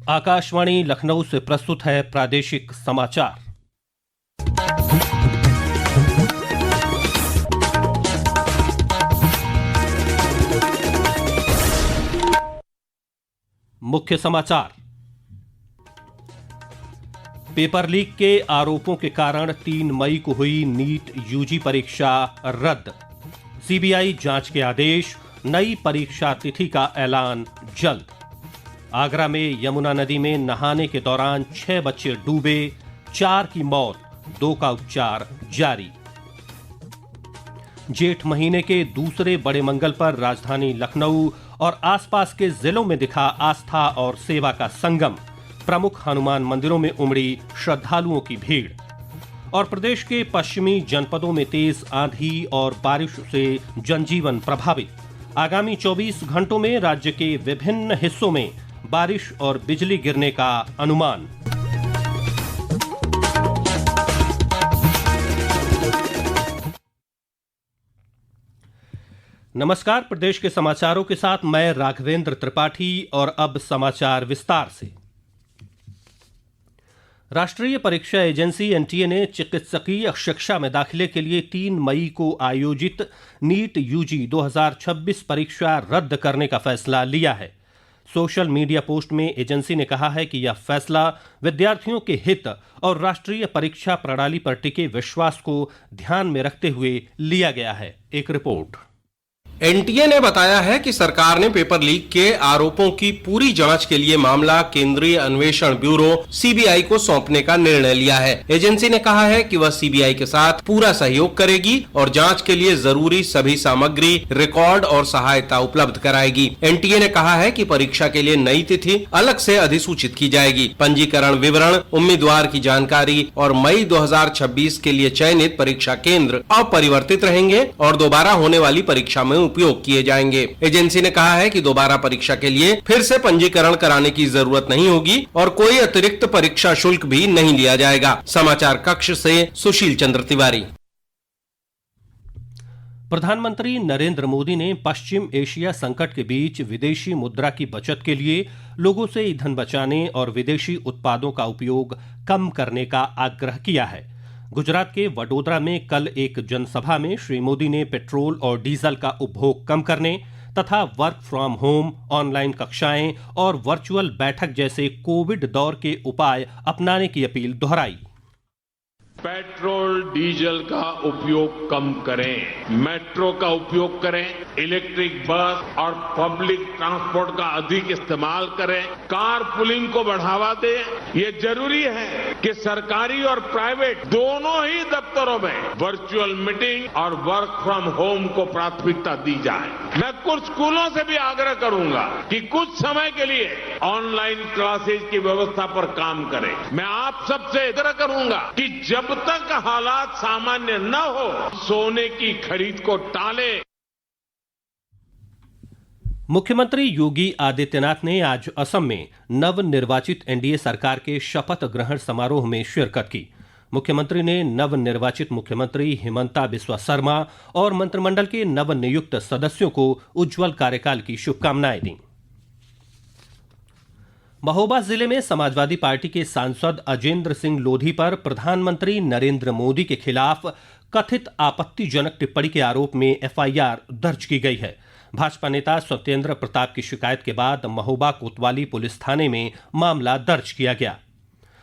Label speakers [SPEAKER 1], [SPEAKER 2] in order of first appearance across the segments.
[SPEAKER 1] आकाशवाणी लखनऊ से प्रस्तुत है प्रादेशिक समाचार। मुख्य समाचार। पेपर लीक के आरोपों के कारण 3 मई को हुई नीट यूजी परीक्षा रद्द। सीबीआई जांच के आदेश, नई परीक्षा तिथि का ऐलान जल्द। आगरा में यमुना नदी में नहाने के दौरान 6 बच्चे डूबे, 4 की मौत, 2 का उपचार जारी। जेठ महीने के दूसरे बड़े मंगल पर राजधानी लखनऊ और आसपास के जिलों में दिखा आस्था और सेवा का संगम। प्रमुख हनुमान मंदिरों में उमड़ी श्रद्धालुओं की भीड़। और प्रदेश के पश्चिमी जनपदों में तेज आंधी और बारिश से जनजीवन प्रभावित। आगामी 24 घंटों में राज्य के विभिन्न हिस्सों में बारिश और बिजली गिरने का अनुमान। नमस्कार, प्रदेश के समाचारों के साथ मैं राघवेंद्र त्रिपाठी। और अब समाचार विस्तार से। राष्ट्रीय परीक्षा एजेंसी एनटीए ने चिकित्सकीय शिक्षा में दाखिले के लिए 3 मई को आयोजित नीट यूजी 2026 परीक्षा रद्द करने का फैसला लिया है। सोशल मीडिया पोस्ट में एजेंसी ने कहा है कि यह फैसला विद्यार्थियों के हित और राष्ट्रीय परीक्षा प्रणाली पर टिके विश्वास को ध्यान में रखते हुए लिया गया है। एक रिपोर्ट।
[SPEAKER 2] एनटीए ने बताया है कि सरकार ने पेपर लीक के आरोपों की पूरी जांच के लिए मामला केंद्रीय अन्वेषण ब्यूरो सीबीआई को सौंपने का निर्णय लिया है। एजेंसी ने कहा है कि वह सीबीआई के साथ पूरा सहयोग करेगी और जांच के लिए जरूरी सभी सामग्री, रिकॉर्ड और सहायता उपलब्ध कराएगी। एनटीए ने कहा है कि परीक्षा के लिए नई तिथि अलग से अधिसूचित की जाएगी। पंजीकरण विवरण, उम्मीदवार की जानकारी और मई 2026 के लिए चयनित परीक्षा केंद्र अपरिवर्तित रहेंगे और दोबारा होने वाली परीक्षा में उपयोग किए जाएंगे। एजेंसी ने कहा है कि दोबारा परीक्षा के लिए फिर से पंजीकरण कराने की जरूरत नहीं होगी और कोई अतिरिक्त परीक्षा शुल्क भी नहीं लिया जाएगा। समाचार कक्ष से सुशील चंद्र तिवारी।
[SPEAKER 1] प्रधानमंत्री नरेंद्र मोदी ने पश्चिम एशिया संकट के बीच विदेशी मुद्रा की बचत के लिए लोगों से ईंधन बचाने और विदेशी उत्पादों का उपयोग कम करने का आग्रह किया है। गुजरात के वडोदरा में कल एक जनसभा में श्री मोदी ने पेट्रोल और डीजल का उपभोग कम करने तथा वर्क फ्रॉम होम, ऑनलाइन कक्षाएं और वर्चुअल बैठक जैसे कोविड दौर के उपाय अपनाने की अपील दोहराई।
[SPEAKER 3] पेट्रोल डीजल का उपयोग कम करें, मेट्रो का उपयोग करें, इलेक्ट्रिक बस और पब्लिक ट्रांसपोर्ट का अधिक इस्तेमाल करें, कार पुलिंग को बढ़ावा दें। ये जरूरी है कि सरकारी और प्राइवेट दोनों ही दफ्तरों में वर्चुअल मीटिंग और वर्क फ्रॉम होम को प्राथमिकता दी जाए। मैं कुछ स्कूलों से भी आग्रह करूंगा कि कुछ समय के लिए ऑनलाइन क्लासेज की व्यवस्था पर काम करें। मैं आप सबसे आग्रह करूंगा कि जब तक हालात सामान्य न हो, सोने की खरीद को टाले।
[SPEAKER 1] मुख्यमंत्री योगी आदित्यनाथ ने आज असम में नवनिर्वाचित एनडीए सरकार के शपथ ग्रहण समारोह में शिरकत की। मुख्यमंत्री ने नवनिर्वाचित मुख्यमंत्री हिमंता बिस्वा शर्मा और मंत्रिमंडल के नवनियुक्त सदस्यों को उज्जवल कार्यकाल की शुभकामनाएं दी। महोबा जिले में समाजवादी पार्टी के सांसद अजेंद्र सिंह लोधी पर प्रधानमंत्री नरेंद्र मोदी के खिलाफ कथित आपत्तिजनक टिप्पणी के आरोप में एफआईआर दर्ज की गई है। भाजपा नेता सत्येंद्र प्रताप की शिकायत के बाद महोबा कोतवाली पुलिस थाने में मामला दर्ज किया गया।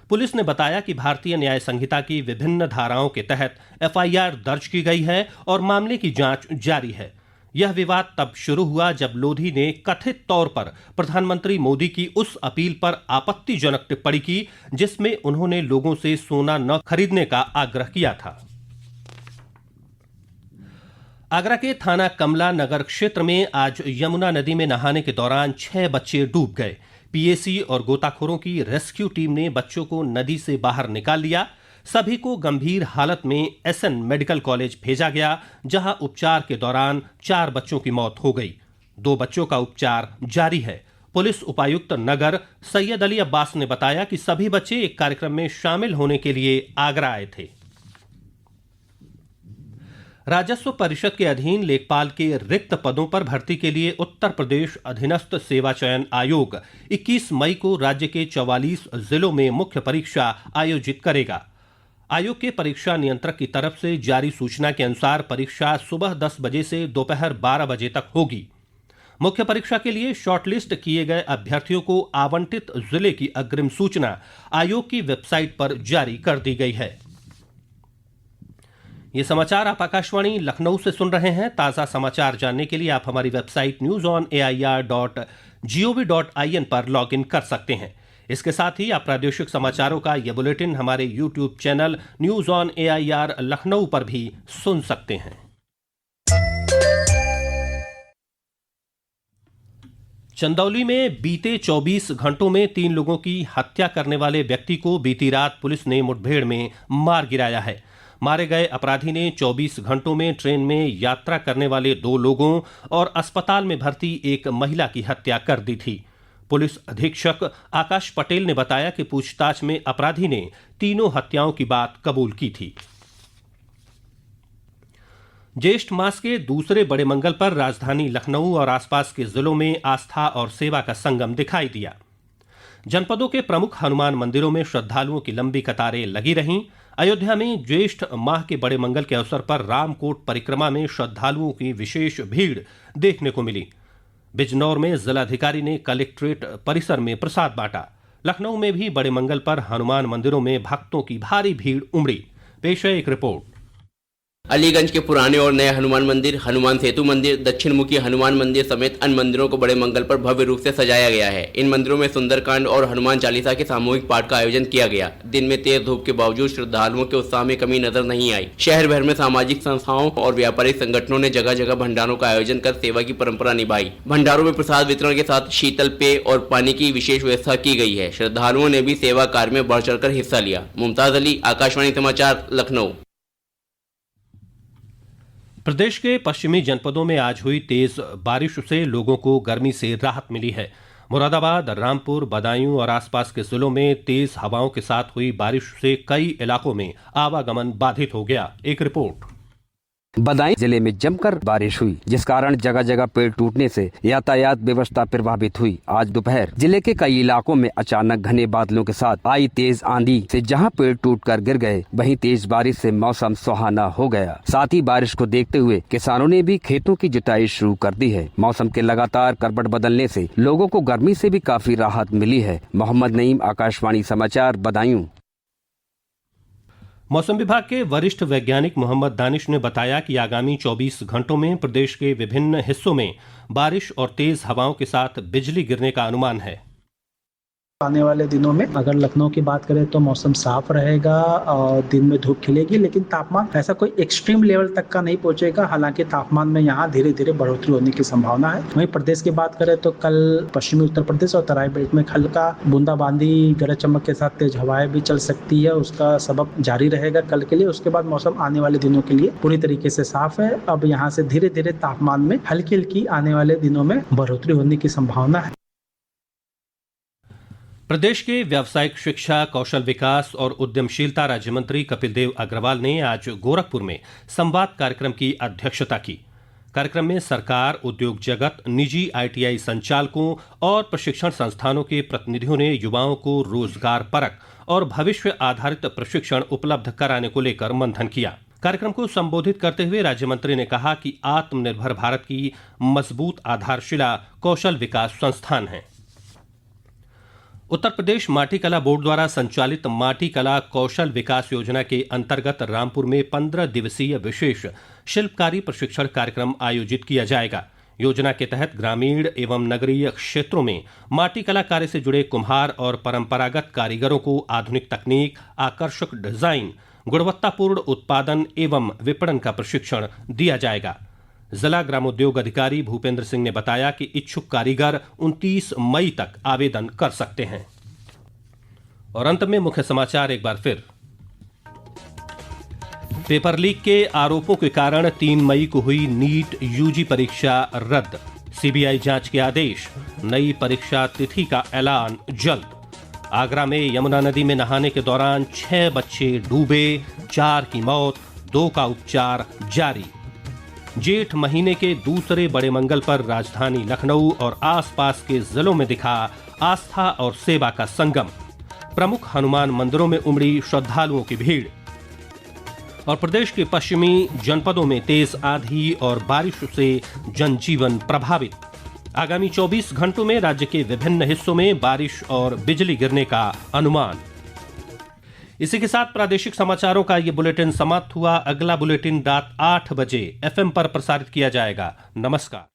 [SPEAKER 1] पुलिस ने बताया कि भारतीय न्याय संहिता की विभिन्न धाराओं के तहत एफआईआर दर्ज की गई है और मामले की जांच जारी है। यह विवाद तब शुरू हुआ जब लोधी ने कथित तौर पर प्रधानमंत्री मोदी की उस अपील पर आपत्तिजनक टिप्पणी की जिसमें उन्होंने लोगों से सोना न खरीदने का आग्रह किया था। आगरा के थाना कमला नगर क्षेत्र में आज यमुना नदी में नहाने के दौरान 6 बच्चे डूब गए। पीएसी और गोताखोरों की रेस्क्यू टीम ने बच्चों को नदी से बाहर निकाल लिया। सभी को गंभीर हालत में एसएन मेडिकल कॉलेज भेजा गया, जहां उपचार के दौरान 4 बच्चों की मौत हो गई। 2 बच्चों का उपचार जारी है। पुलिस उपायुक्त नगर सैयद अली अब्बास ने बताया कि सभी बच्चे एक कार्यक्रम में शामिल होने के लिए आगरा आए थे। राजस्व परिषद के अधीन लेखपाल के रिक्त पदों पर भर्ती के लिए उत्तर प्रदेश अधीनस्थ सेवा चयन आयोग 21 मई को राज्य के 44 जिलों में मुख्य परीक्षा आयोजित करेगा। आयोग के परीक्षा नियंत्रक की तरफ से जारी सूचना के अनुसार परीक्षा सुबह 10 बजे से दोपहर 12 बजे तक होगी। मुख्य परीक्षा के लिए शॉर्टलिस्ट किए गए अभ्यर्थियों को आवंटित जिले की अग्रिम सूचना आयोग की वेबसाइट पर जारी कर दी गई है। ये समाचार आप आकाशवाणी लखनऊ से सुन रहे हैं। ताज़ा समाचार जानने के लिए आप हमारी वेबसाइट news.air.gov.in पर लॉगिन कर सकते हैं। इसके साथ ही आप प्रादेशिक समाचारों का यह बुलेटिन हमारे YouTube channel news on AIR Lucknow पर भी सुन सकते हैं। चंदौली में बीते 24 घंटों में 3 लोगों की हत्या करने वाले व्यक्ति को बीती रात पुलिस ने मुठभेड़ में मार गिराया है। मारे गए अपराधी ने 24 घंटों में ट्रेन में यात्रा करने वाले 2 लोगों और अस्पताल में भर्ती एक महिला की हत्या कर दी थी। पुलिस अधीक्षक आकाश पटेल ने बताया कि पूछताछ में अपराधी ने तीनों हत्याओं की बात कबूल की थी। ज्येष्ठ मास के दूसरे बड़े मंगल पर राजधानी लखनऊ और आसपास के जिलों में आस्था और सेवा का संगम दिखाई दिया। जनपदों के प्रमुख हनुमान मंदिरों में श्रद्धालुओं की लंबी कतारें लगी रहीं। अयोध्या में ज्येष्ठ माह के बड़े मंगल के अवसर पर रामकोट परिक्रमा में श्रद्धालुओं की विशेष भीड़ देखने को मिली। बिजनौर में जिलाधिकारी ने कलेक्ट्रेट परिसर में प्रसाद बांटा। लखनऊ में भी बड़े मंगल पर हनुमान मंदिरों में भक्तों की भारी भीड़ उमड़ी। पेश है एक रिपोर्ट।
[SPEAKER 4] अलीगंज के पुराने और नए हनुमान मंदिर, हनुमान सेतु मंदिर, दक्षिण मुखी हनुमान मंदिर समेत अन्य मंदिरों को बड़े मंगल पर भव्य रूप से सजाया गया है। इन मंदिरों में सुंदरकांड और हनुमान चालीसा के सामूहिक पाठ का आयोजन किया गया। दिन में तेज धूप के बावजूद श्रद्धालुओं के उत्साह में कमी नजर नहीं आई। शहर भर में सामाजिक संस्थाओं और व्यापारिक संगठनों ने जगह जगह भंडारों का आयोजन कर सेवा की परंपरा निभाई। भंडारों में प्रसाद वितरण के साथ शीतल पेय और पानी की विशेष व्यवस्था की गई है। श्रद्धालुओं ने भी सेवा कार्य में बढ़ चढ़कर हिस्सा लिया। मुमताज अली, आकाशवाणी समाचार, लखनऊ।
[SPEAKER 1] प्रदेश के पश्चिमी जनपदों में आज हुई तेज बारिश से लोगों को गर्मी से राहत मिली है। मुरादाबाद, रामपुर, बदायूं और आसपास के जिलों में तेज हवाओं के साथ हुई बारिश से कई इलाकों में आवागमन बाधित हो गया। एक रिपोर्ट।
[SPEAKER 5] बदायूं जिले में जमकर बारिश हुई, जिस कारण जगह जगह पेड़ टूटने से यातायात व्यवस्था प्रभावित हुई। आज दोपहर जिले के कई इलाकों में अचानक घने बादलों के साथ आई तेज आंधी से जहां पेड़ टूटकर गिर गए, वहीं तेज बारिश से मौसम सुहाना हो गया। साथ ही बारिश को देखते हुए किसानों ने भी खेतों की जुताई शुरू कर दी है। मौसम के लगातार करवट बदलने से लोगों को गर्मी से भी काफी राहत मिली है। मोहम्मद नईम, आकाशवाणी समाचार, बदायूं।
[SPEAKER 1] मौसम विभाग के वरिष्ठ वैज्ञानिक मोहम्मद दानिश ने बताया कि आगामी 24 घंटों में प्रदेश के विभिन्न हिस्सों में बारिश और तेज हवाओं के साथ बिजली गिरने का अनुमान है।
[SPEAKER 6] आने वाले दिनों में अगर लखनऊ की बात करें तो मौसम साफ रहेगा और दिन में धूप खिलेगी, लेकिन तापमान ऐसा कोई एक्सट्रीम लेवल तक का नहीं पहुंचेगा। हालांकि तापमान में यहाँ धीरे धीरे बढ़ोतरी होने की संभावना है। वहीं प्रदेश की बात करें तो कल पश्चिमी उत्तर प्रदेश और तराई बेल्ट में हल्का बूंदाबांदी, गरज चमक के साथ तेज हवाएं भी चल सकती है। उसका सबब जारी रहेगा कल के लिए। उसके बाद मौसम आने वाले दिनों के लिए पूरी तरीके से साफ है। अब यहाँ से धीरे धीरे तापमान में हल्की हल्की आने वाले दिनों में बढ़ोतरी होने की संभावना है।
[SPEAKER 1] प्रदेश के व्यावसायिक शिक्षा, कौशल विकास और उद्यमशीलता राज्य मंत्री कपिल देव अग्रवाल ने आज गोरखपुर में संवाद कार्यक्रम की अध्यक्षता की। कार्यक्रम में सरकार, उद्योग जगत, निजी ITI संचालकों और प्रशिक्षण संस्थानों के प्रतिनिधियों ने युवाओं को रोजगार परक और भविष्य आधारित प्रशिक्षण उपलब्ध कराने को लेकर मंथन किया। कार्यक्रम को संबोधित करते हुए राज्य मंत्री ने कहा कि आत्मनिर्भर भारत की मजबूत आधारशिला कौशल विकास संस्थान है। उत्तर प्रदेश माटी कला बोर्ड द्वारा संचालित माटी कला कौशल विकास योजना के अंतर्गत रामपुर में 15 दिवसीय विशेष शिल्पकारी प्रशिक्षण कार्यक्रम आयोजित किया जाएगा। योजना के तहत ग्रामीण एवं नगरीय क्षेत्रों में माटी कला कार्य से जुड़े कुम्हार और परंपरागत कारीगरों को आधुनिक तकनीक, आकर्षक डिजाइन, गुणवत्तापूर्ण उत्पादन एवं विपणन का प्रशिक्षण दिया जाएगा। जिला ग्रामोद्योग अधिकारी भूपेंद्र सिंह ने बताया कि इच्छुक कारीगर 29 मई तक आवेदन कर सकते हैं। और अंत में मुख्य समाचार एक बार फिर। पेपर लीक के आरोपों के कारण 3 मई को हुई नीट UG परीक्षा रद्द। CBI जांच के आदेश। नई परीक्षा तिथि का ऐलान जल्द। आगरा में यमुना नदी में नहाने के दौरान 6 बच्चे डूबे, 4 की मौत, 2 का उपचार जारी। जेठ महीने के दूसरे बड़े मंगल पर राजधानी लखनऊ और आसपास के जिलों में दिखा आस्था और सेवा का संगम। प्रमुख हनुमान मंदिरों में उमड़ी श्रद्धालुओं की भीड़। और प्रदेश के पश्चिमी जनपदों में तेज आंधी और बारिश से जनजीवन प्रभावित। आगामी 24 घंटों में राज्य के विभिन्न हिस्सों में बारिश और बिजली गिरने का अनुमान। इसी के साथ प्रादेशिक समाचारों का ये बुलेटिन समाप्त हुआ। अगला बुलेटिन रात 8 बजे FM पर प्रसारित किया जाएगा। नमस्कार।